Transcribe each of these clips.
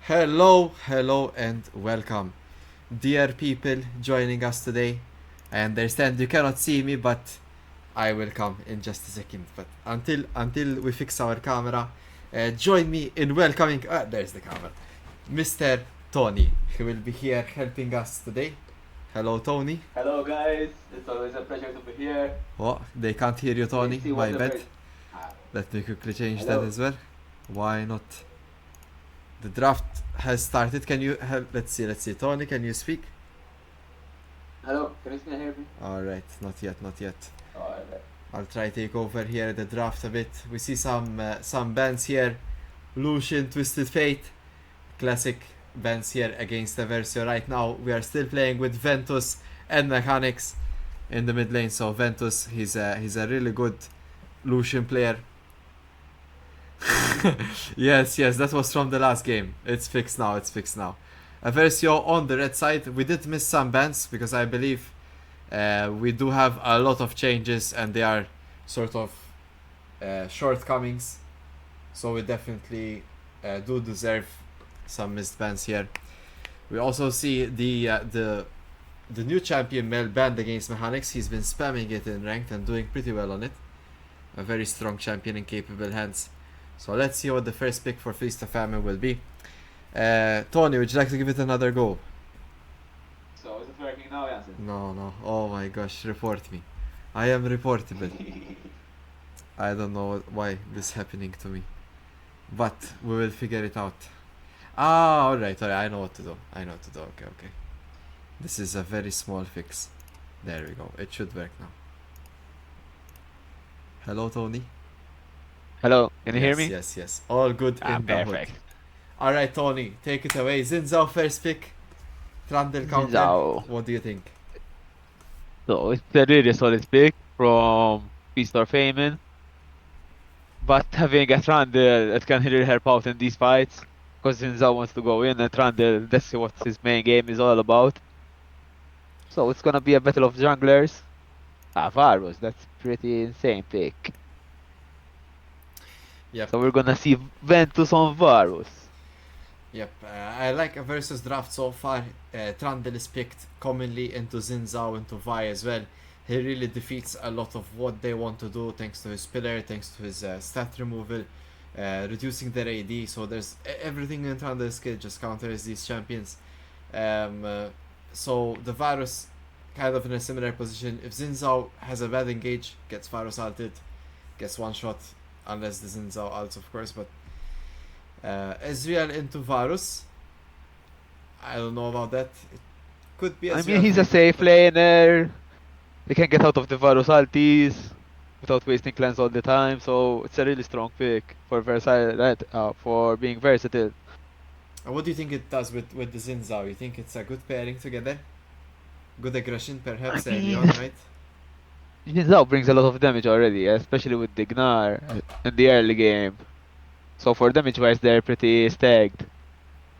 Hello, and welcome, dear people joining us today. I understand you cannot see me, but I will come in just a second. But until we fix our camera, join me in welcoming. There's the camera, Mr. Tony. He will be here helping us today. Hello, Tony. Hello guys, it's always a pleasure to be here. Oh, they can't hear you, Tony. Let's see My what the bad. first. Ah, Let me quickly change that hello. as well. Why not? The draft has started. Can you have? Let's see. Tony, can you speak? Hello, can you still hear me? Alright, not yet. Alright. I'll try take over here the draft a bit. We see some bands here. Lucian, Twisted Fate. Classic bands here against Eversio. Right now we are still playing with Ventus and Mechanics in the mid lane. So Ventus, he's a really good Lucian player. yes, that was from the last game. It's fixed now. Eversio on the red side. We did miss some bans because I believe we do have a lot of changes and they are sort of shortcomings. So we definitely do deserve some missed bans here. We also see the new champion Mel banned against Mechanics. He's been spamming it in ranked and doing pretty well on it. A very strong champion in capable hands. So let's see what the first pick for Feast of Famine will be. Tony, would you like to give it another go? So is it working now, Jansen? No. Oh my gosh, report me. I am reportable. I don't know why this is happening to me. But we will figure it out. Alright, I know what to do. Okay. This is a very small fix. There we go. It should work now. Hello, Tony. Hello, can you hear me? Yes. All good in the hood. Perfect. Alright, Tony, take it away. Zinzao first pick. Trundle counter. Zinzao. What do you think? So it's a really solid pick from Feast or Famine. But having a Trundle, it can really help out in these fights. Because Zinzao wants to go in and Trundle, that's what his main game is all about. So it's gonna be a battle of junglers. Varus, that's pretty insane pick. Yep. So we're gonna see Ventus on Varus. Yep, I like a versus draft so far. Trundle is picked commonly into Zinzao, into Vi as well. He really defeats a lot of what they want to do thanks to his pillar, thanks to his stat removal, reducing their AD. So there's everything in Trundle's skill just counters these champions. So the Varus kind of in a similar position. If Zinzao has a bad engage, gets Varus ulted, gets one shot, unless the Zinzao ults of course, but Ezreal into Varus. I don't know about that. It could be Ezreal. I mean, he's a safe laner. He can get out of the Varus ultis without wasting cleanse all the time. So it's a really strong pick for for being versatile. What do you think it does with the Zinzao? You think it's a good pairing together? Good aggression perhaps I early mean, on, right? Zinzao brings a lot of damage already, especially with the Gnar in the early game. So for damage wise, they're pretty stacked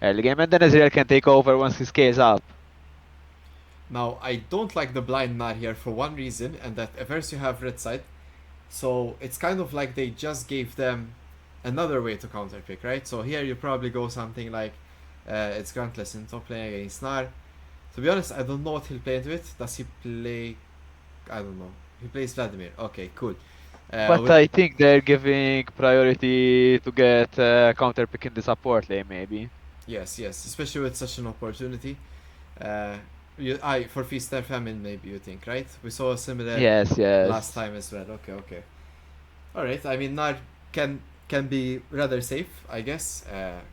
early game, and then Ezreal can take over once he scales up. Now, I don't like the blind Gnar here for one reason, and that first you have red side. So it's kind of like they just gave them another way to counter pick, right? So here you probably go something like it's Grantless in top lane against Gnar. To be honest, I don't know what he'll play into it. Does he play? I don't know. He plays Vladimir. Okay, cool. But I think they're giving priority to get counter pick in the support lane, maybe. Yes, especially with such an opportunity. For Feast or Famine, maybe you think, right? We saw a similar Yes. last time as well. Okay. All right. I mean, Nar can be rather safe, I guess.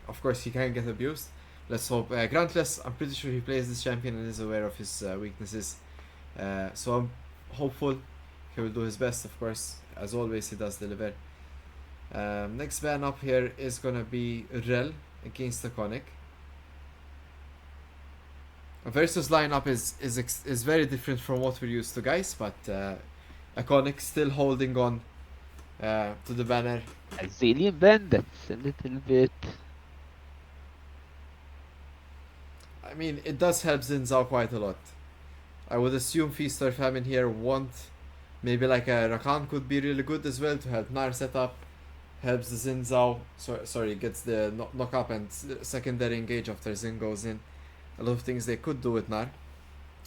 Of course, he can get abused. Let's hope. Grantless, I'm pretty sure he plays this champion and is aware of his weaknesses. So I'm hopeful he will do his best. Of course, as always, he does deliver. Next ban up here is gonna be Rel against the Conic. Versus lineup is very different from what we're used to, guys, but Iconic still holding on to the banner. Azilian band, that's a little bit. I mean, it does help Zinzao quite a lot. I would assume Feast or Famine here maybe like a Rakan could be really good as well to help Nar set up. helps the Xin Zhao. Sorry, gets the knock up and secondary engage after Xin goes in. A lot of things they could do with Nar.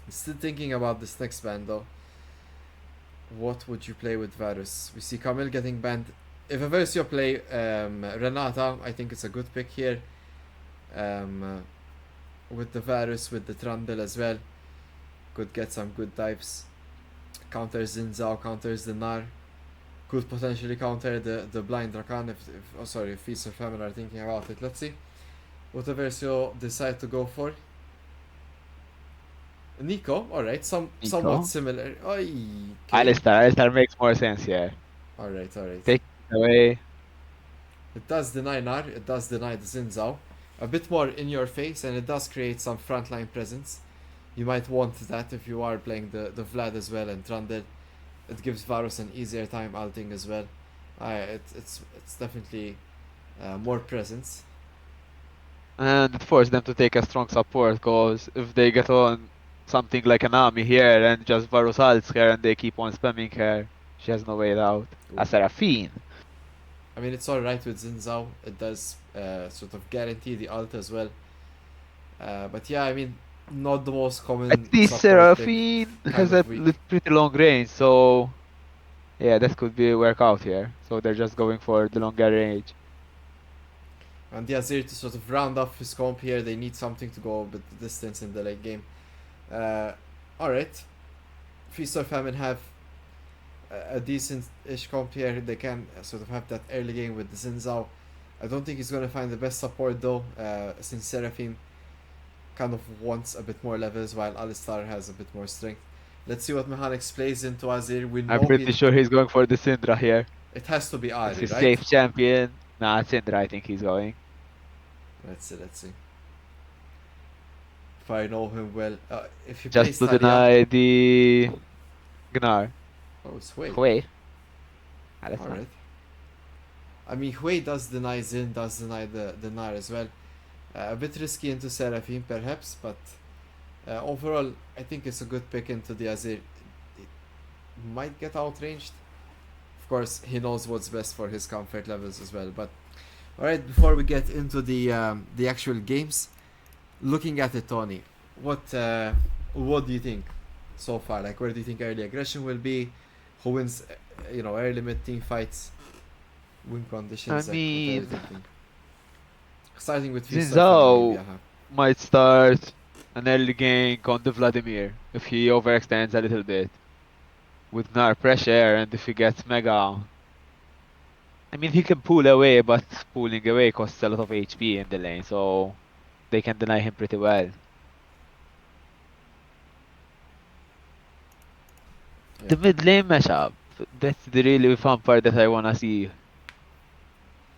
Still thinking about this next ban though. What would you play with Varus? We see Camille getting banned. If Eversio play Renata, I think it's a good pick here. With the Varus, with the Trundle as well. Could get some good dives. Counters Xin Zhao, counters the Nar. Could potentially counter the blind Rakan if Feast or Famine are thinking about it. Let's see what Eversio decide to go for. Nico, alright, somewhat similar. Okay. Alistar makes more sense here. Alright. Take it away. It does deny Nar, it does deny the Xin Zhao. A bit more in your face, and it does create some frontline presence. You might want that if you are playing the Vlad as well and Trundle. It gives Varus an easier time ulting as well. It's definitely more presence. And it forced them to take a strong support, because if they get on something like an army here and just Varus ults her and they keep on spamming her, she has no way out. A Seraphine. I mean, it's alright with Xin Zhao. It does sort of guarantee the ult as well. But yeah, I mean, not the most common. At least support Seraphine pick, has kind a of weak. pretty long range, so yeah, that could be a workout here. So they're just going for the longer range. And the Azir to sort of round off his comp here, they need something to go a bit the distance in the late game. Alright. Feast or Famine have a decent-ish comp here. They can sort of have that early game with the Xin Zhao. I don't think he's going to find the best support though, since Seraphine kind of wants a bit more levels while Alistar has a bit more strength. Let's see what mechanics plays into Azir. We know I'm pretty sure he's going for the Syndra here. it has to be It's Ari, his right? safe champion. Nah, Syndra I think he's going. Let's see. If I know him well, if he Just plays to Talia, deny the Gnar. oh, it's Hui. Hui. Ah, that's Alright. nice. I mean, Hui does deny Zin, does deny the Nar as well. A bit risky into Seraphine perhaps, but overall, I think it's a good pick into the Azir. It might get outranged. Of course, he knows what's best for his comfort levels as well. But alright, before we get into the actual games, looking at it, Tony, what do you think so far? Like, where do you think early aggression will be? Who wins? Early mid team fights, win conditions. I Like, what are you mean, thinking? Starting with Xin Feast or Famine, maybe. Zhao might start an early gank on the Vladimir if he overextends a little bit. With Gnar pressure, and if he gets Mega. I mean, he can pull away, but pulling away costs a lot of HP in the lane, so they can deny him pretty well. The Yeah. mid lane mashup, that's the really fun part that I wanna see.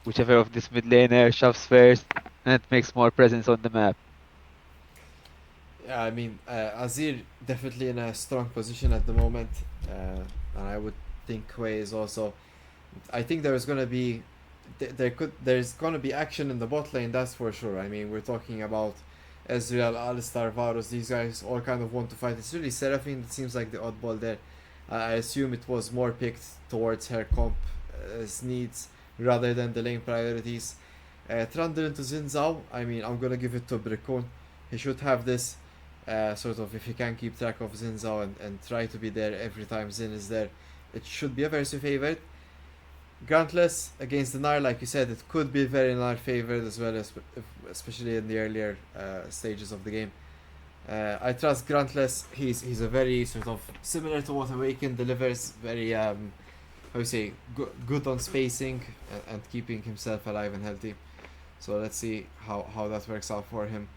Whichever of this mid laner shoves first, and makes more presence on the map. Yeah, I mean, Azir definitely in a strong position at the moment, and I would think Hui is also. I think there's gonna be, there's gonna be action in the bot lane. That's for sure. I mean, we're talking about Ezreal, Alistar, Varus. These guys all kind of want to fight. It's really Seraphine that seems like the oddball there. I assume it was more picked towards her comp needs rather than the lane priorities. Trundle into Xin Zhao. I mean, I'm gonna give it to Brickon. He should have this. Sort of, if he can keep track of Xin Zhao and try to be there every time Xin is there, it should be a very favored. Grantless against the Nar, like you said, it could be very Nar favored as well, especially in the earlier stages of the game. I trust Grantless. He's a very sort of similar to what Awaken delivers. Very how you say, good on spacing and keeping himself alive and healthy. So let's see how that works out for him.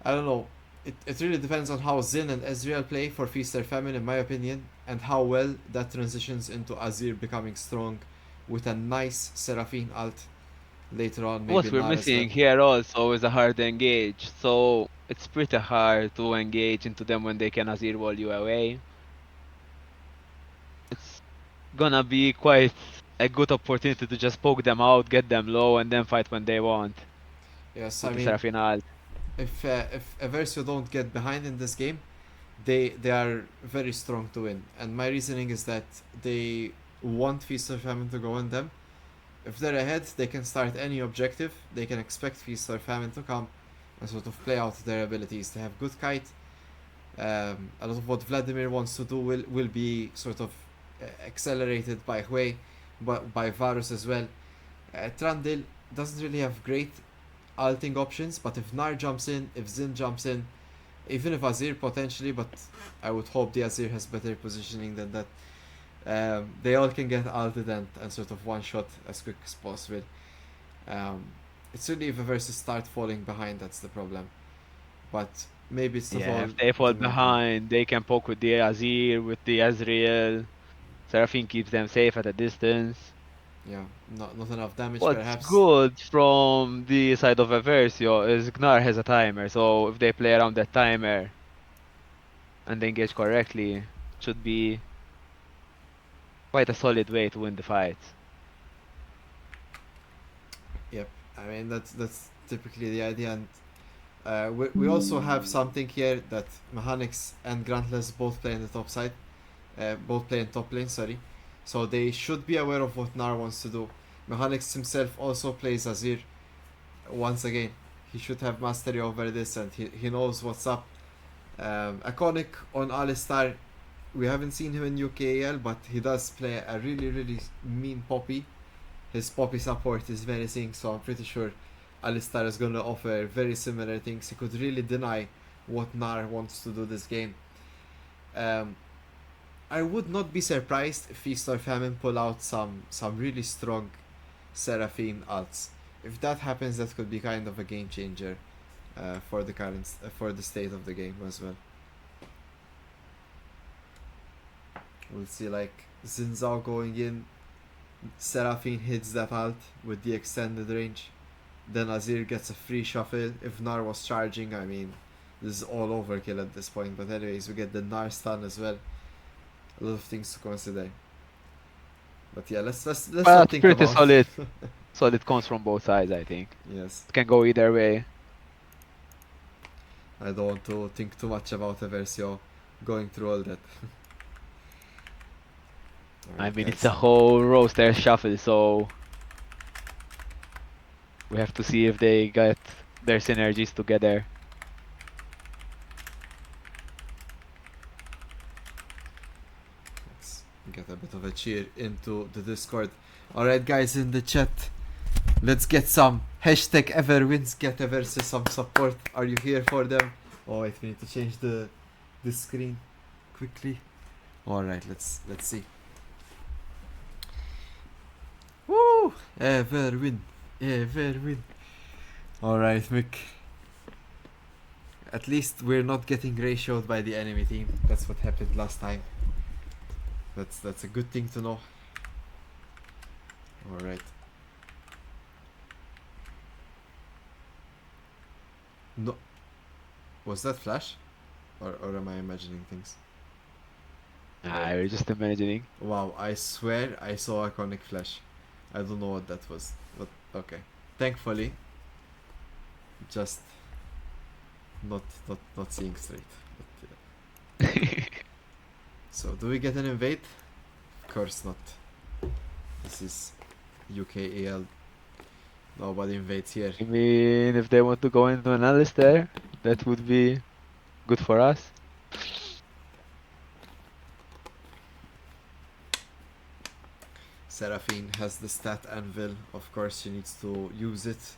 I don't know. It really depends on how Xin and Ezreal play for Feast or Famine, in my opinion, and how well that transitions into Azir becoming strong with a nice Seraphine ult later on. Maybe What we're Nar as well. missing here also is a hard engage, so it's pretty hard to engage into them when they can Azir wall you away. It's gonna be quite a good opportunity to just poke them out, get them low, and then fight when they want. Yes, With I the mean, Seraphine ult. if Eversio don't get behind in this game, they are very strong to win. And my reasoning is that they want Feast or Famine to go on them, if they're ahead, they can start any objective. They can expect Feast or Famine to come and sort of play out their abilities. They have good kite. A lot of what Vladimir wants to do will be sort of accelerated by Hui, but by Varus as well. Trandil doesn't really have great alting options, but if Nar jumps in, if Zin jumps in, even if Azir potentially, but I would hope the Azir has better positioning than that. They all can get alted and sort of one shot as quick as possible. It's really if Eversio start falling behind that's the problem. But maybe it's not all. Yeah, if they fall doom and gloom. behind, they can poke with the Azir, with the Ezreal. Seraphine keeps them safe at a distance. Yeah, not enough damage What's perhaps. good from the side of Eversio is Gnar has a timer, so if they play around that timer and engage correctly, it should be quite a solid way to win the fight. Yep, I mean that's typically the idea, and we also have something here that Mechanics and Grantless both play in the top side, both play in top lane. Sorry, so they should be aware of what Nar wants to do. Mechanics himself also plays Azir. Once again, he should have mastery over this, and he knows what's up. Iconic on Alistar, we haven't seen him in UKL, but he does play a really mean Poppy. His Poppy support is menacing, so I'm pretty sure Alistar is going to offer very similar things. He could really deny what Nar wants to do this game. I would not be surprised if Feast or Famine pull out some really strong Seraphine ults. If that happens, that could be kind of a game changer for the current for the state of the game as well. We'll see like Xin Zhao going in, Seraphine hits that ult with the extended range, then Azir gets a free shuffle. If Nar was charging, I mean, this is all overkill at this point. But anyways, we get the Nar stun as well. A lot of things to consider. But yeah, let's But not think pretty about. solid comes from both sides, I think. Yes, It can go either way. I don't want to think too much about Eversio going through all that. I Alright, mean, it's guys. a whole roster shuffle, so we have to see if they get their synergies together. Let's get a bit of a cheer into the Discord. Alright, guys, in the chat, let's get some hashtag #everwins, get Eversio some support. Are you here for them? Oh wait, we need to change the screen quickly. Alright, let's see. Woo! Everwin. Alright, Mick. At least we're not getting ratioed by the enemy team. That's what happened last time. That's a good thing to know. Alright. No. Was that Flash? Or am I imagining things? I was just imagining. Wow, I swear I saw Iconic Flash. I don't know what that was. But okay. Thankfully, just not seeing straight. But, yeah. So do we get an invade? Of course not. This is UKAL. Nobody invades here. I mean, if they want to go into an Alistair, that would be good for us. Seraphine has the stat anvil. Of course, she needs to use it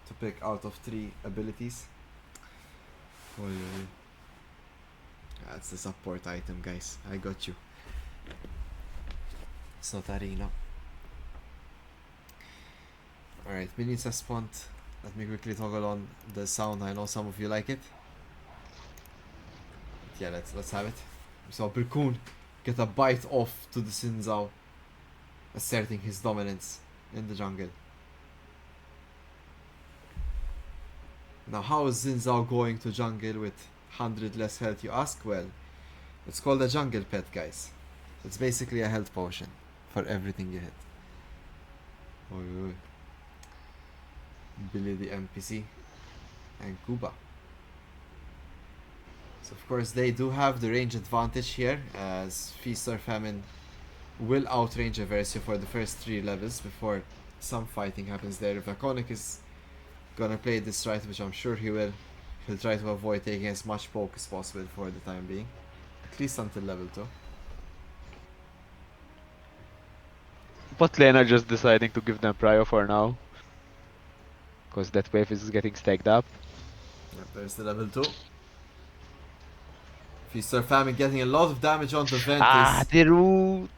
to pick out of 3 abilities. Oh, yeah. That's the support item, guys. I got you. It's not arena. Alright, minions have spawned. Let me quickly toggle on the sound. I know some of you like it. But yeah, let's have it. So Birkun get a bite off to the Xin Zhao, asserting his dominance in the jungle. Now, how is Xin Zhao going to jungle with 100 less health, you ask? Well, it's called a jungle pet, guys. It's basically a health potion for everything you hit. Oi, oi. Billy the NPC and Kuba. So of course they do have the range advantage here, as Feast or Famine will outrange Eversio for the first 3 levels before some fighting happens there. If Iconic is gonna play this right, which I'm sure he will, he'll try to avoid taking as much poke as possible for the time being. At least until level 2. Bot lane are just deciding to give them prio for now. Because that wave is getting stacked up. Yep, there's the level 2. Feaster Famine getting a lot of damage onto Ventus. The root!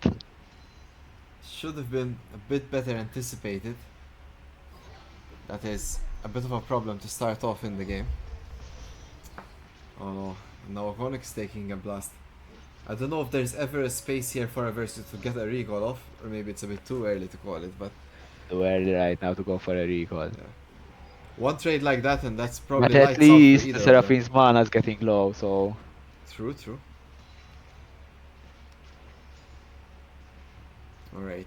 Should have been a bit better anticipated. That is a bit of a problem to start off in the game. Oh no, now Iconic is taking a blast. I don't know if there's ever a space here for Eversio to get a recall off, or maybe it's a bit too early to call it, but Too early right now to go for a recall. one trade like that and that's probably But at lights out for least either the of them. Seraphine's mana is getting low, so... True. Alright,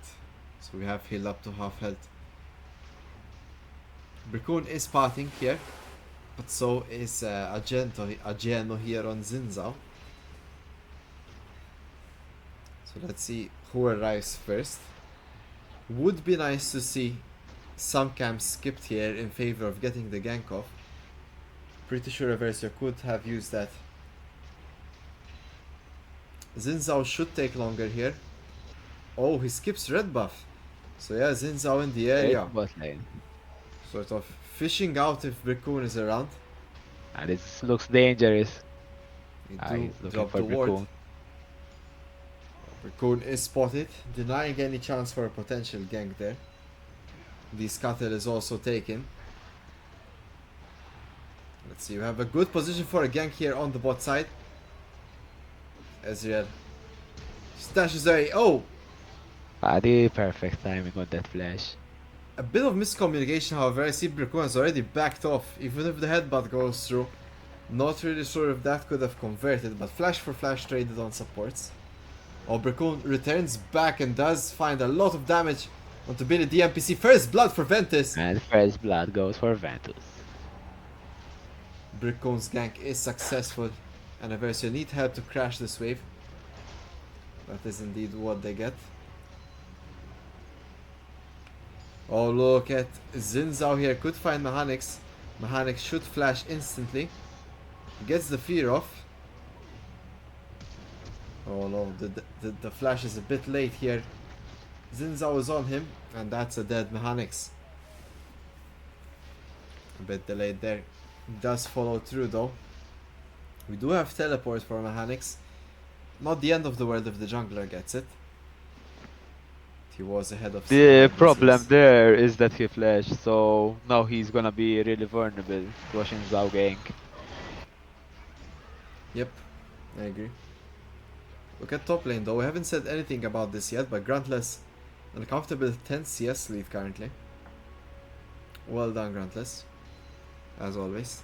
so we have healed up to half health. Bricoon is parting here, but so is Ageno here on Zinzao. So let's see who arrives first. Would be nice to see some camps skipped here in favor of getting the gank off. Pretty sure Eversio could have used that. Zinzao should take longer here. Oh, he skips red buff. So yeah, Zinzao in the area. Bot lane. Sort of fishing out if Bricoon is around. And this looks dangerous. We He's do looking drop for the ward. Bricoon. Bricoon is spotted, denying any chance for a potential gank there. The scuttle is also taken. Let's see, we have a good position for a gank here on the bot side. Ezreal stashes away. Oh! The perfect timing on that flash. A bit of miscommunication, however. I see Bricoon has already backed off, even if the headbutt goes through. Not really sure if that could have converted, but flash for flash traded on supports. Oh, Bricoon returns back and does find a lot of damage onto Billy the NPC. First blood for Ventus! And first blood goes for Ventus. Bricoon's gank is successful, and Eversio need help to crash this wave. That is indeed what they get. Oh, look at Zinzao here. Could find Mechanics. Mechanics should flash instantly. Gets the fear off. Oh no, the flash is a bit late here. Zinzao is on him, and that's a dead Mechanics. A bit delayed there. Does follow through though. We do have teleport for Mechanics. Not the end of the world if the jungler gets it. He was ahead of The some problem distance. there is that he flashed, so now he's gonna be really vulnerable to a Shinzao gank. Yep, I agree. Look at top lane though. We haven't said anything about this yet, but Grantless, an comfortable 10 CS lead currently. Well done, Grantless. As always.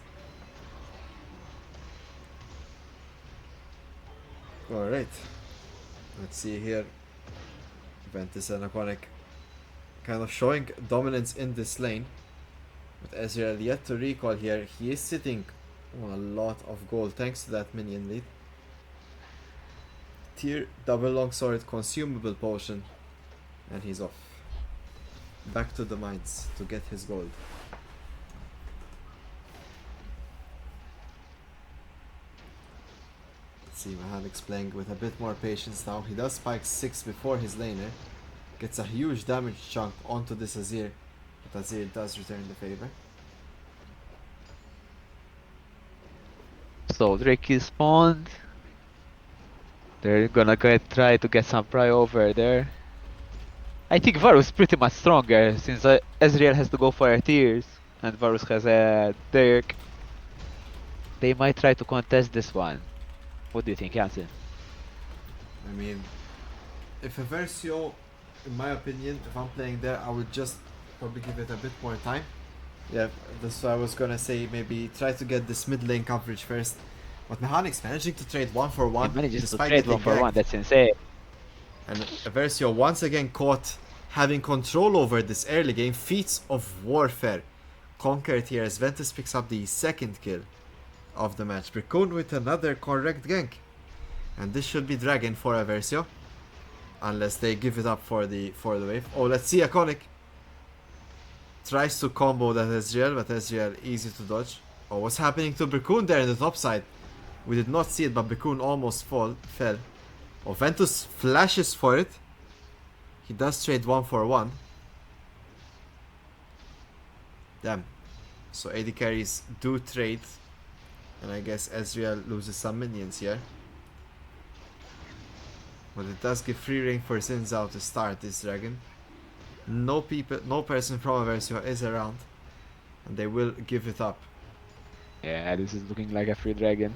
Alright. Let's see here. Ventus and Iconic kind of showing dominance in this lane. With Ezreal yet to recall here. He is sitting on a lot of gold thanks to that minion lead. Tier double longsword consumable potion. And he's off. Back to the mines to get his gold. Let's see, Mechanic's playing with a bit more patience now. He does spike 6 before his laner. Gets a huge damage chunk onto this Azir. But Azir does return the favor. So Drake is spawned. They're gonna try to get some pry over there. I think Varus is pretty much stronger since Ezreal has to go for her tiers and Varus has a Dirk. They might try to contest this one. What do you think, Jansen? I mean, if Eversio, in my opinion, if I'm playing there, I would just probably give it a bit more time. Yeah, that's what I was gonna say. Maybe try to get this mid lane coverage first. But Mechanic's managing to trade 1 for 1. He manages to despite trade getting 1 for 1, ganked. that's insane. And Eversio once again caught having control over this early game. Feats of Warfare conquered here as Ventus picks up the second kill of the match. Bricoon with another correct gank. And this should be Dragon for Eversio. Unless they give it up for the wave. Oh, let's see Iconic. Tries to combo that Ezreal, but Ezreal easy to dodge. Oh, what's happening to Brickun there in the top side? We did not see it, but Brickun almost fell. Oh, Ventus flashes for it. He does trade 1 for 1. Damn. So AD carries do trade. And I guess Ezreal loses some minions here. But it does give free reign for Xin Zhao to start this dragon. No person from Eversio is around. And they will give it up. Yeah, this is looking like a free dragon.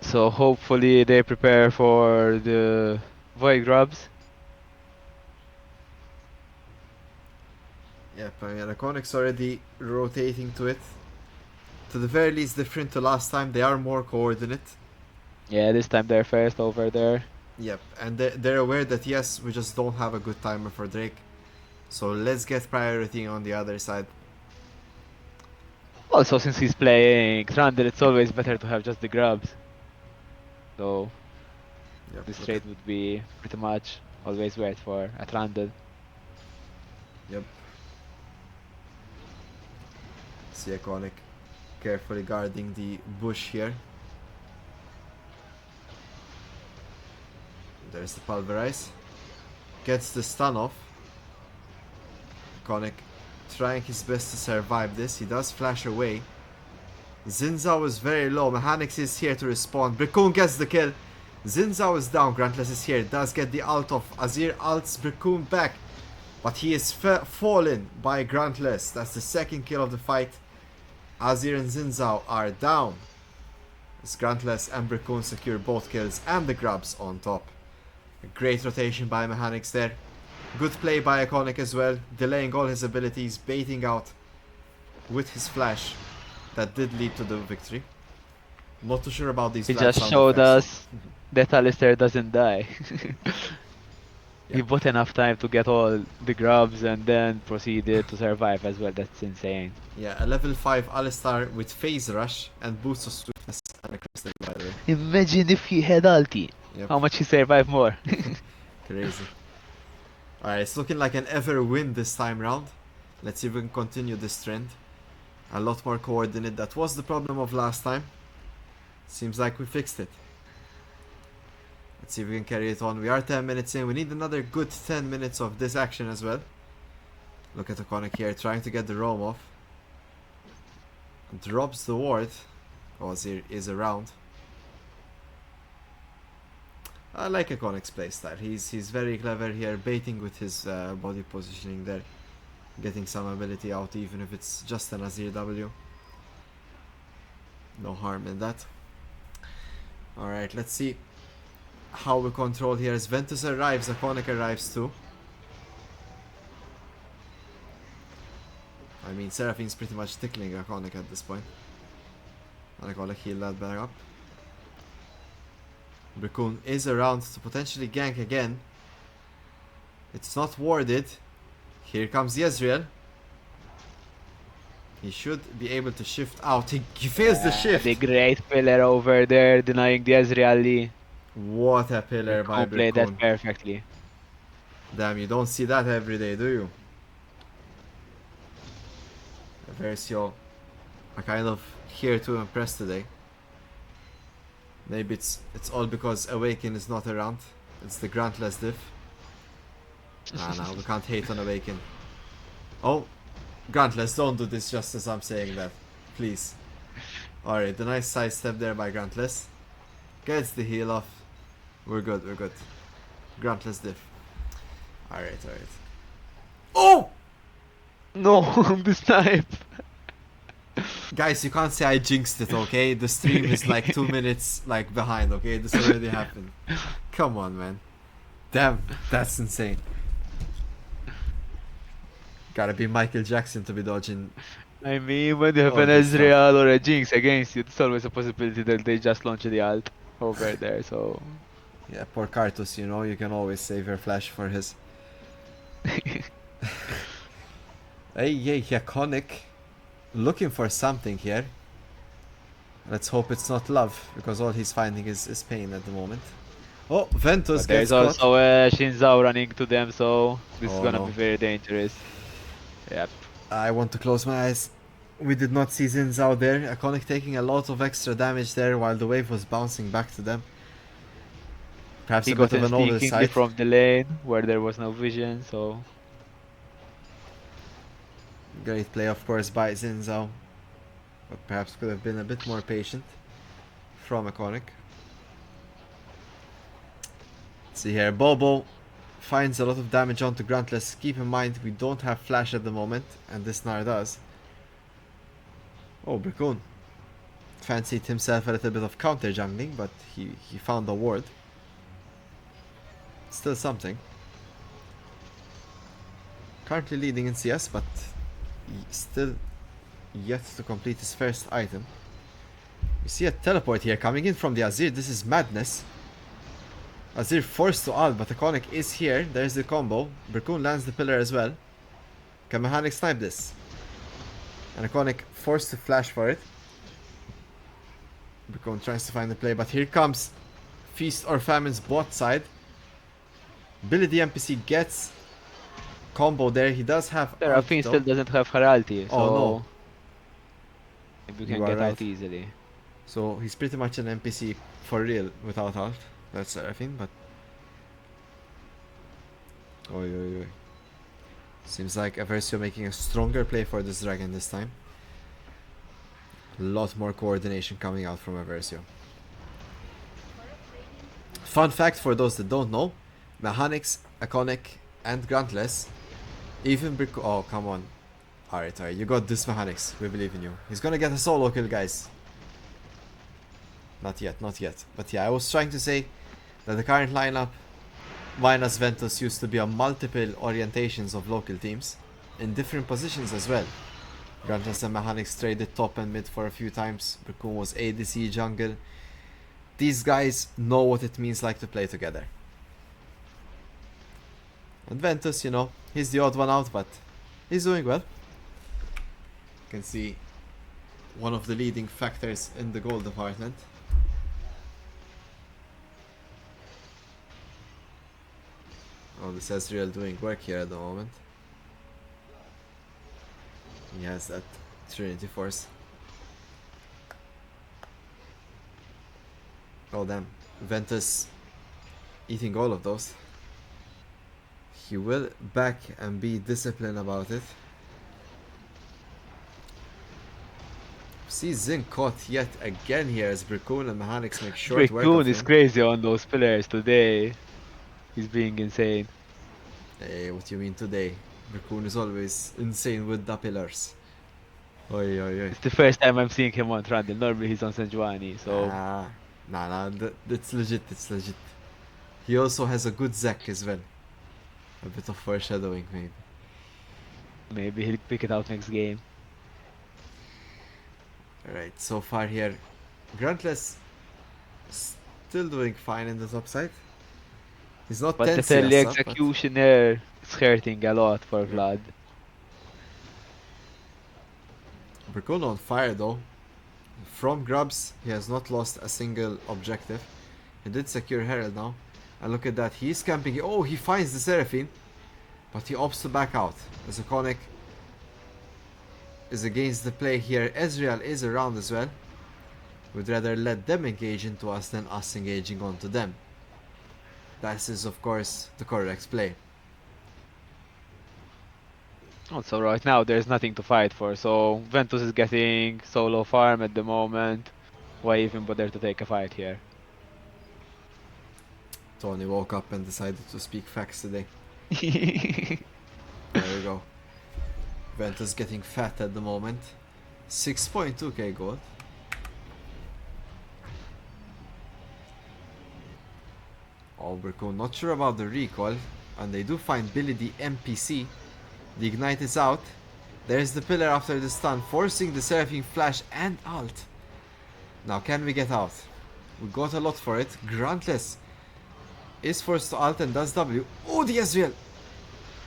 So hopefully they prepare for the void grubs. Yep, I mean, Iconic's already rotating to it. To the very least, different to last time, they are more coordinate. Yeah, this time they're first over there. Yep, and they're aware that yes, we just don't have a good timer for Drake. So let's get priority on the other side. Also, since he's playing Trundle, it's always better to have just the grubs. So Yep, this look trade would be pretty much always worth for a Trundle. Yep. See Iconic carefully guarding the bush here. There's the Pulverize. Gets the stun off. Iconic trying his best to survive this. He does flash away. Xin Zhao is very low. Mechanics is here to respond. Brickun gets the kill. Xin Zhao is down. Grantless is here. Does get the ult off. Azir ults Brickun back. But he is fallen by Grantless. That's the second kill of the fight. Azir and Xin Zhao are down. As Grantless and Brickun secure both kills and the grubs on top. A great rotation by Mechanics there. Good play by Iconic as well. Delaying all his abilities. Baiting out with his flash. That did lead to the victory. Not too sure about these He flash just sound showed effects. us that Alistair doesn't die. He Yep. bought enough time to get all the grubs and then proceeded to survive as well. That's insane. Yeah, a level 5 Alistar with Phase Rush and Boots of Swiftness and a Crystal, by the way. Imagine if he had ulti. Yep, How much he survived more. crazy. Alright, it's looking like an ever win this time round. Let's see if we can continue this trend. A lot more coordinate. That was the problem of last time. Seems like we fixed it. Let's see if we can carry it on. We are 10 minutes in. We need another good 10 minutes of this action as well. Look at Iconic here trying to get the roam off. Drops the ward. Ozir is around. I like Iconic's playstyle. He's very clever here, baiting with his body positioning there. Getting some ability out even if it's just an Azir W. No harm in that. Alright, let's see how we control here. As Ventus arrives, Iconic arrives too. I mean, Seraphine's pretty much tickling Iconic at this point. And Iconic heal that back up. Brickun is around to potentially gank again. It's not warded. Here comes the Ezreal. He should be able to shift out. He fails the shift. The great pillar over there denying the Ezreal. What a pillar by Played that Brickun. perfectly. Damn, you don't see that every day, do you? Eversio are kind of here to impress today. Maybe it's all because Awaken is not around. It's the Grantless diff. Nah, we can't hate on Awaken. Oh, Grantless, don't do this just as I'm saying that. Please. Alright, the nice side step there by Grantless. Gets the heal off. We're good. Grantless diff. Alright. Oh! No, the snipe. Guys, you can't say I jinxed it, okay? The stream is like 2 minutes like behind, okay? This already happened. Come on, man. Damn, that's insane. Gotta be Michael Jackson to be dodging. I mean, when you have Oh, an this stuff. Ezreal or a Jinx against you, it's always a possibility that they just launch the ult over there, so... Yeah, poor Kartus, you know, you can always save your flash for his. Hey, Iconic. Looking for something here. Let's hope it's not love, because all he's finding is pain at the moment. Oh, Ventus But there's gets caught. also Shinzao running to them, so this is Oh gonna be no. very dangerous. Yep. I want to close my eyes. We did not see Zins out there. Iconic taking a lot of extra damage there while the wave was bouncing back to them. Perhaps He a bit got of in an sneakingly oversight. from the lane where there was no vision, so Great play, of course, by Zinzao. But perhaps could have been a bit more patient from Iconic. See here, Bobo finds a lot of damage onto Grantless. Keep in mind, we don't have Flash at the moment, and this Gnar does. Oh, Bracoon fancied himself a little bit of counter jungling, but he found a ward. Still something. Currently leading in CS, but still yet to complete his first item. We see a teleport here coming in from the Azir. This is madness. Azir forced to ult, but Iconic is here. There's the combo. Bracoon lands the pillar as well. Can Mechanic snipe this? And Iconic forced to flash for it. Bracoon tries to find the play, but here comes Feast or Famine's bot side. Billy the NPC gets combo there. He does have ult Seraphine though. still doesn't have her ulti, so Oh no. maybe you You can are get right. out easily. So he's pretty much an NPC for real without ult. That's Seraphine, but oi oi oi. Seems like Eversio making a stronger play for this dragon this time. A lot more coordination coming out from Eversio. Fun fact for those that don't know, Mechanics, Iconic, and Grantless, even oh come on. Alright, you got this Mechanics, we believe in you. He's gonna get a solo kill, guys. Not yet, not yet. But yeah, I was trying to say that the current lineup minus Ventus used to be on multiple orientations of local teams in different positions as well. Grantless and Mechanics traded top and mid for a few times. Bracoon was ADC jungle. These guys know what it means like to play together. And Ventus, you know, he's the odd one out, but he's doing well. You can see one of the leading factors in the goal department. Oh, this Ezreal doing work here at the moment. He has that Trinity Force. Oh damn, Ventus eating all of those. He will back and be disciplined about it. See Zin caught yet again here as Bracoon and Mechanics make short work of Bracoon is him. crazy on those pillars today. He's being insane. Hey, what you mean today? Bracoon is always insane with the pillars. Oi, oi, oi. It's the first time I'm seeing him on Trundle. Normally he's on Sanjuani, so Nah, that's legit, it's legit. He also has a good Zac as well. A bit of foreshadowing, maybe. maybe he'll pick it out next game. Alright, so far here, Grantless still doing fine in the top side. He's not But the 10 Telly CS up, but executioner is hurting a lot for Yeah. Vlad. Bracoon on fire though. From Grubs, he has not lost a single objective. He did secure Herald now. And look at that, he's camping. Oh, he finds the Seraphine. But he opts to back out. As Iconic is against the play here. Ezreal is around as well. We'd rather let them engage into us than us engaging onto them. That is of course the correct play. Also, right now there's nothing to fight for, so Ventus is getting solo farm at the moment. Why even bother to take a fight here? Tony woke up and decided to speak facts today. There we go. Ventus getting fat at the moment. 6.2k gold. Oh, Bracoon not sure about the recall. And they do find Billy the NPC. The ignite is out. There's the pillar after the stun, forcing the Seraphine flash and ult. Now can we get out? We got a lot for it. Grantless is forced to ult and does W. Oh, the Ezreal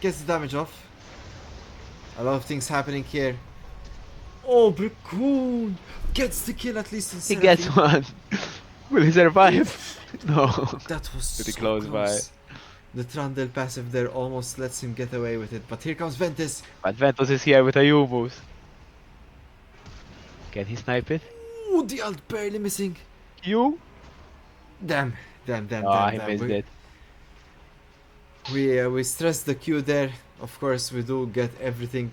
gets the damage off. A lot of things happening here. Oh, Bracoon gets the kill at least in He Seraphine. gets one. Will he survive? No. That was Pretty so close close. The Trundle passive there almost lets him get away with it, but here comes Ventus. But Ventus is here with a U-moves. Can he snipe it? Ooh, the ult barely missing. You? Damn, damn, damn, Ah, damn, he damn. missed it. We stressed the Q there. Of course, we do get everything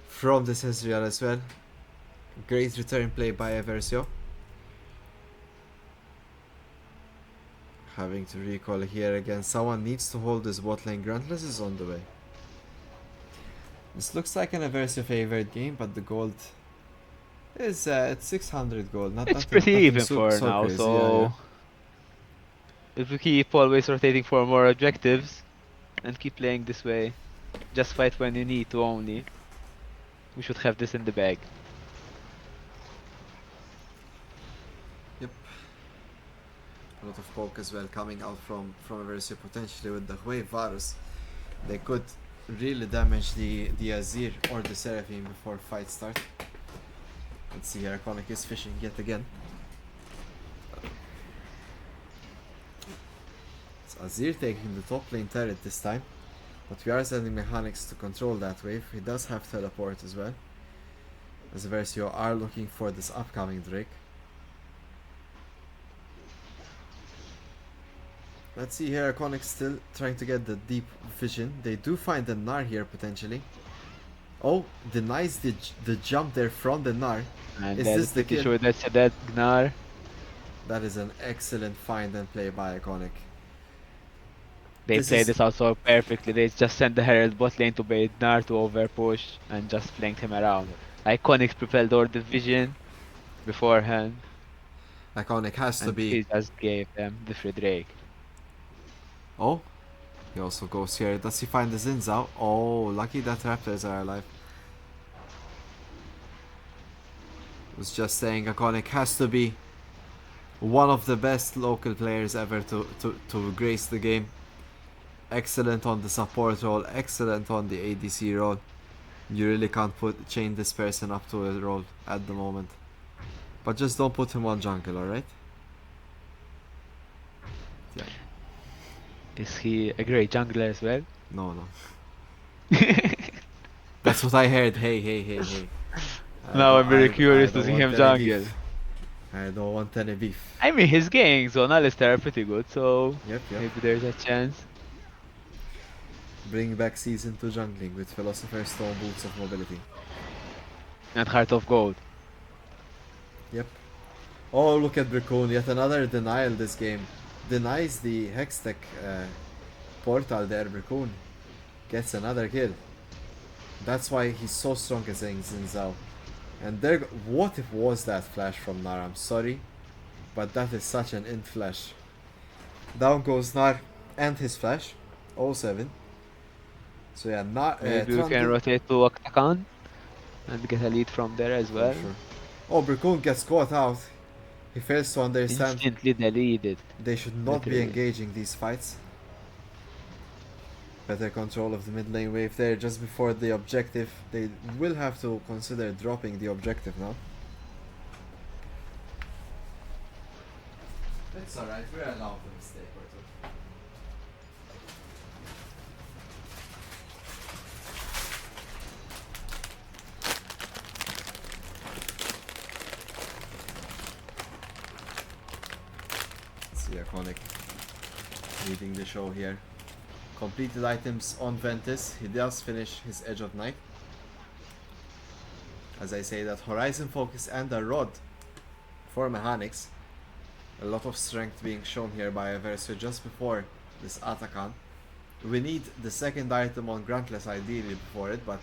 from this Ezreal as well. Great return play by Eversio. Having to recall here again. Someone needs to hold this bot lane. Gruntless is on the way. This looks like an Eversio favored game, but the gold is it's 600 gold. It's pretty even for now, crazy. so if we keep always rotating for more objectives and keep playing this way, just fight when you need to only. We should have this in the bag. Yep. A lot of poke as well coming out from Eversio potentially with the wave Varus. They could really damage the Azir or the Seraphine before fight start. Let's see here, Iconic is fishing yet again. It's Azir taking the top lane turret this time. But we are sending mechanics to control that wave. He does have teleport as well. As Eversio are looking for this upcoming Drake. Let's see here, Iconic still trying to get the deep vision. They do find the Gnar here potentially. Oh, denies the jump there from the Gnar. And Is this the pretty kill? sure that's a dead Gnar. That is an excellent find and play by Iconic. They This played is- this out so perfectly. They just sent the Herald bot lane to bait Gnar to overpush and just flanked him around. Iconic propelled all the vision beforehand, Iconic has to and be. he just gave them the free Drake. Oh, he also goes here. Does he find the Zinzao? Oh, lucky that Raptors are alive. Was just saying, Iconic has to be one of the best local players ever to grace the game. Excellent on the support role, excellent on the ADC role. You really can't chain this person up to a role at the moment. But just don't put him on jungle, alright? Yeah. Is he a great jungler as well? No. That's what I heard. Hey. Now I'm very I curious to don't see want him any jungle. beef. I don't want any beef. I mean, his ganks on Alistar are pretty good, so Yep. maybe there's a chance. Bring back Season 2 jungling with Philosopher's Stone Boots of Mobility. And Heart of Gold. Yep. Oh, look at Brickone. Yet another denial this game. Denies the Hextech portal there, Brickone. Gets another kill. That's why he's so strong as Zinzao. And there, what if was that flash from Nar? I'm sorry, but that is such an int flash. Down goes Nar and his flash. 07. So yeah, Nar. Maybe we can Trundle- rotate to Octagon and get a lead from there as well. Sure. Oh, Brickone gets caught out. He fails to understand Instantly deleted. they should not be Literally. engaging these fights. Better control of the mid lane wave there just before the objective. They will have to consider dropping the objective now. It's alright, we're allowed a mistake or two. See Iconic leading the show here. Completed items on Ventus. He does finish his Edge of Night. As I say, that Horizon Focus and a Rod for mechanics. A lot of strength being shown here by Eversio just before this Atakan. We need the second item on Gruntless ideally before it, but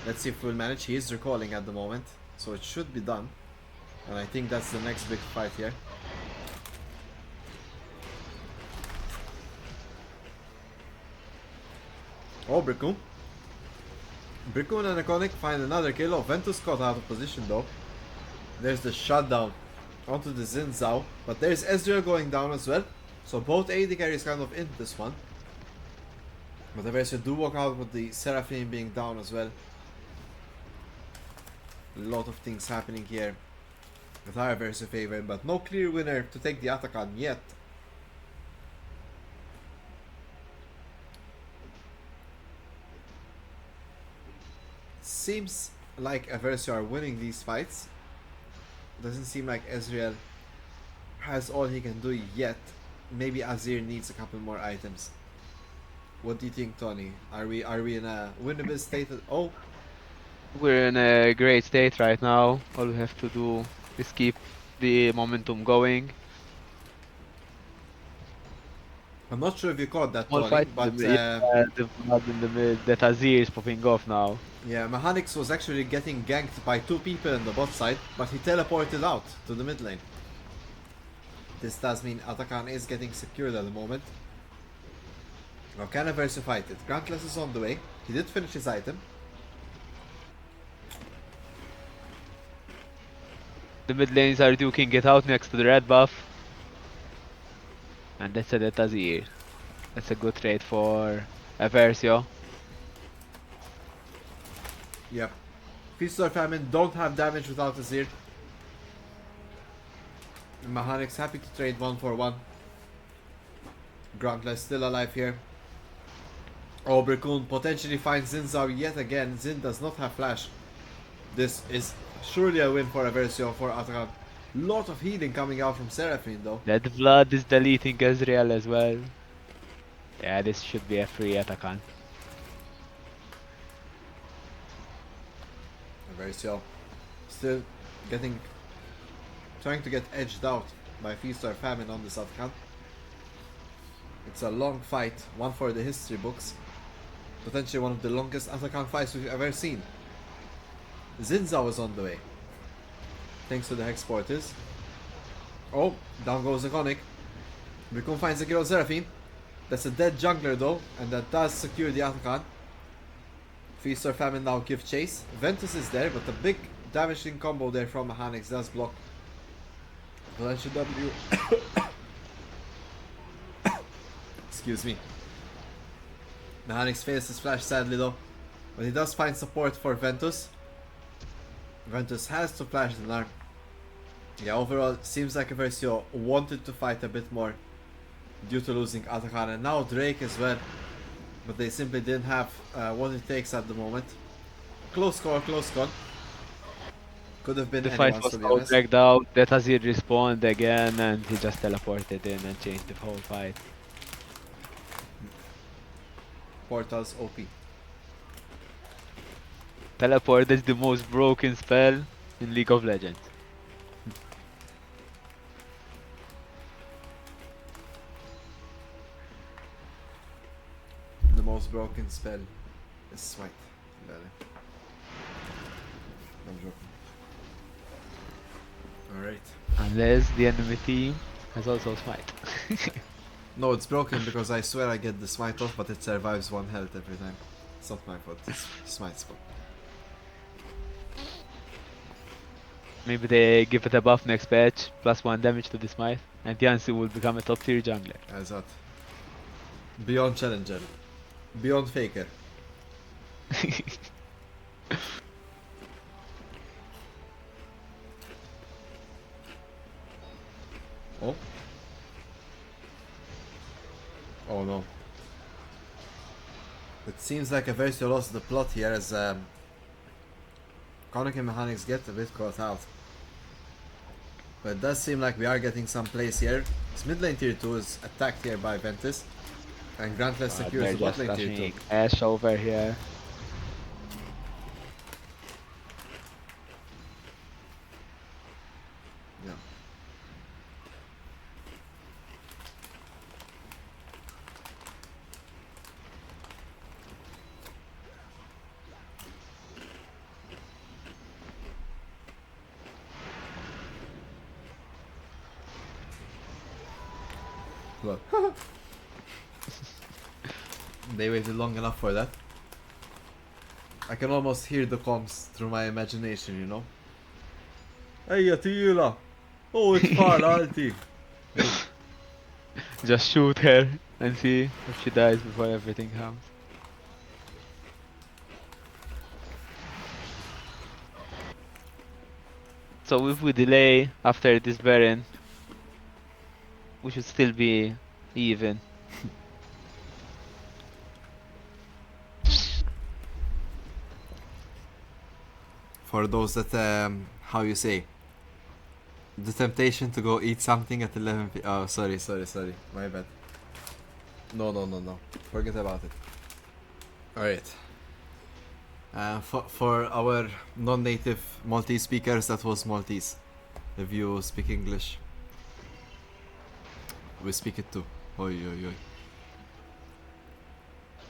let's see if we'll manage. He is recalling at the moment, so it should be done. And I think that's the next big fight here. Oh, Brickone. Brickone and Iconic find another kill. Oh, Ventus caught out of position though. There's the shutdown onto the Zinzao. But there's Ezreal going down as well. So both AD carries kind of in this one. But Eversio do walk out with the Seraphine being down as well. A lot of things happening here. with our Eversio favored, but no clear winner to take the Atakan yet. Seems like Eversio are winning these fights. Doesn't seem like Ezreal has all he can do yet. Maybe Azir needs a couple more items. What do you think, Tony? Are we in a winnable state? Oh, We're in a great state right now. All we have to do is keep the momentum going. I'm not sure if you caught that, Small Tony, fight in the but mid. Yeah, the blood in the mid. That Azir is popping off now. yeah, Mechanics was actually getting ganked by two people in the bot side, but he teleported out to the mid lane. This does mean Atakan is getting secured at the moment. Now can Eversio fight it? Grantless is on the way. He did finish his item. The mid lanes are duking it out next to the red buff. And that's a dead Azir. That's a good trade for Eversio. Yep. Feast or Famine don't have damage without Azir. Mechanics happy to trade 1 for 1. Grantless still alive here. Oh, Brickun potentially finds Zinzao yet again. Zin does not have flash. This is surely a win for Eversio, for Atakan. Lot of healing coming out from Seraphine though. That blood is deleting Ezreal as well. Yeah, this should be a free Atakan. Eversio still trying to get edged out by Feast or Famine on this Atakan. It's a long fight, one for the history books. Potentially one of the longest Atakan fights we've ever seen. Zinzao is on the way. Thanks to the Hex Porters. Oh, down goes Iconic. Brickun finds the kill on Seraphine. That's a dead jungler though, and that does secure the Atakan. Feast or Famine now give chase. Ventus is there, but the big damaging combo there from Mechanics does block. Potential W. Excuse me. Mechanics fails his flash sadly though, but he does find support for Ventus. Ventus has to flash the Narn. Yeah, overall, seems like Eversio wanted to fight a bit more due to losing Atakan and now Drake as well. But they simply didn't have what it takes at the moment. Close score, close score. Could have been The fight anyone's was to be so honest. dragged out that Azir respawned again and he just teleported in and changed the whole fight. Portals OP. Teleport is the most broken spell in League of Legends. The most broken spell is Smite. Really. I'm joking. Alright. Unless the enemy team has also smite. No, it's broken because I swear I get the smite off, but it survives 1 health every time. It's not my fault, it's smite's fault. Maybe they give it a buff next patch, +1 damage to the smite, and Yansu will become a top tier jungler. As that. Beyond Challenger. Beyond Faker. Oh. Oh no. It seems like Eversio lost the plot here as Conic and Mechanics get a bit caught out. But it does seem like we are getting some plays here. This mid lane tier 2 is attacked here by Ventus. And Grantless secures They're the bot just lane tier 2. rushing Ash over here. Yeah. Look. They waited long enough for that. I can almost hear the comms through my imagination, you know? Hey, Attila! Oh, it's far, Alti! Just shoot her and see if she dies before everything comes. So if we delay after this Baron, we should still be even. For those that, how you say, the temptation to go eat something at 11 p. Oh, sorry. My bad. No. Forget about it. Alright. For our non-native Maltese speakers, that was Maltese. If you speak English, we speak it too. Oi.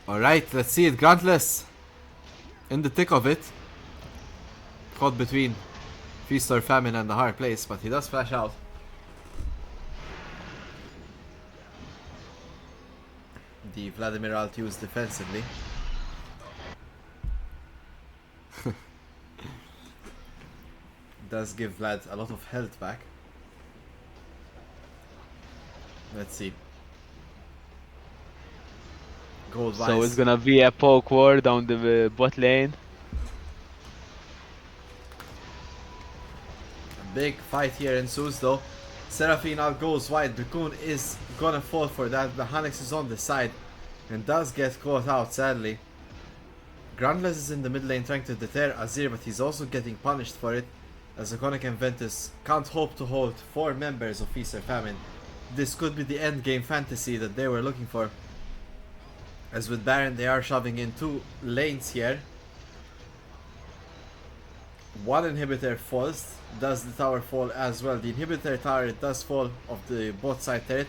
Alright, let's see it. Grantless. In the thick of it. Caught between Feast or Famine and the hard place, but he does flash out. The Vladimir alt used defensively. Does give Vlad a lot of health back. Let's see. Gold So wise. it's gonna be a poke war down the bot lane. A big fight here ensues though. Seraphine out goes wide. Bakun is gonna fall for that. The Hanix is on the side and does get caught out sadly. Groundless is in the mid lane trying to deter Azir, but he's also getting punished for it, as Iconic and Ventus can't hope to hold 4 members of Feast or Famine. This could be the end game fantasy that they were looking for. As with Baron, they are shoving in 2 lanes here. One inhibitor falls. Does the tower fall as well? The inhibitor tower does fall of the bot side turret.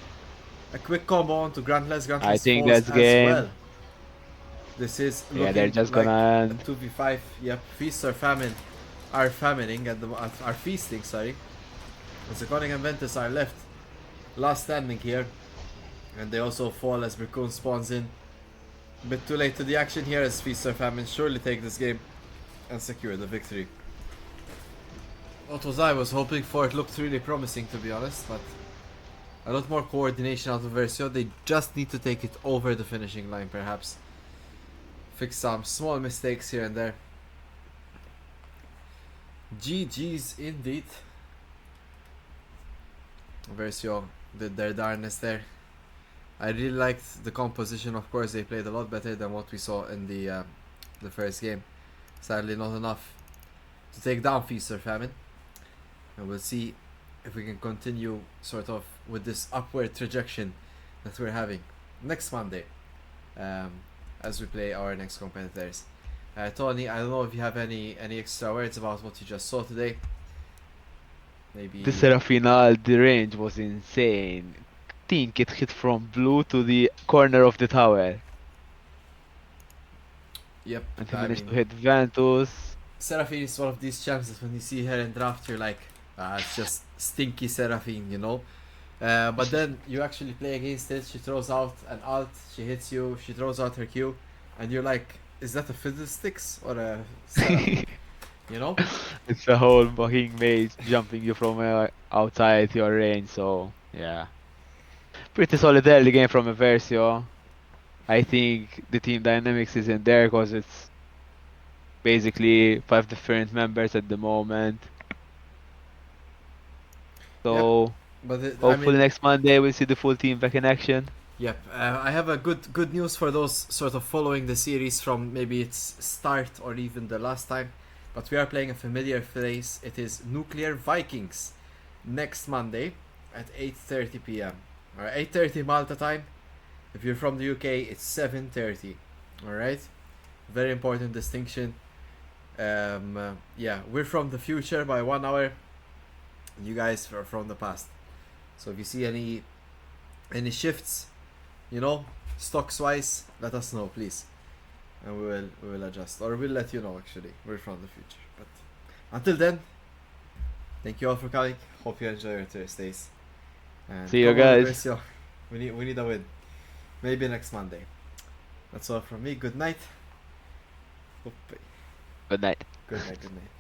A quick combo onto Grantless. Grantless I think falls that's as game. well. This is looking Yeah, they're just like gonna a end. 2v5. Yep, Feast or Famine are famining are feasting, sorry. As Iconic and Ventus are left last standing here. And they also fall as Brickun spawns in. A bit too late to the action here as Feast or Famine surely take this game and secure the victory. What I was hoping for, it looked really promising to be honest, but a lot more coordination out of Eversio. They just need to take it over the finishing line perhaps. Fix some small mistakes here and there. GG's indeed. Eversio did their darnest there. I really liked the composition. Of course, they played a lot better than what we saw in the first game. Sadly, not enough to take down Feast or Famine. And we'll see if we can continue sort of with this upward trajectory that we're having next Monday, as we play our next competitors. Tony, I don't know if you have any extra words about what you just saw today. Maybe. The Seraphina, the range was insane. Think it hit from blue to the corner of the tower. Yep. And he I managed mean, to hit Ventus. Seraphine is one of these champs that when you see her in draft, you're like, it's just stinky Seraphine, you know. But then you actually play against it. She throws out an ult, she hits you, she throws out her Q, and you're like, is that a fiddlesticks or a Seraphine? You know? It's a whole fucking maze jumping you from outside your range, so yeah. Pretty solid early game from Eversio. I think the team dynamics is in there because it's basically 5 different members at the moment. So But hopefully I mean, next Monday we'll see the full team back in action. yep. I have a good news for those sort of following the series from maybe its start or even the last time. But we are playing a familiar place. It is Nuclear Vikings next Monday at 8:30 p.m. or 8:30 Malta time. If you're from the UK, it's 7:30. All right. Very important distinction. Yeah, we're from the future by 1 hour. You guys are from the past. So if you see any shifts, you know, stocks wise, let us know, please, and we will adjust, or we'll let you know. Actually, we're from the future. But until then, thank you all for coming. Hope you enjoy your Thursdays. And See you come on, guys. Eversio. We need a win. Maybe next Monday. That's all from me. Good night. Good night. Good night.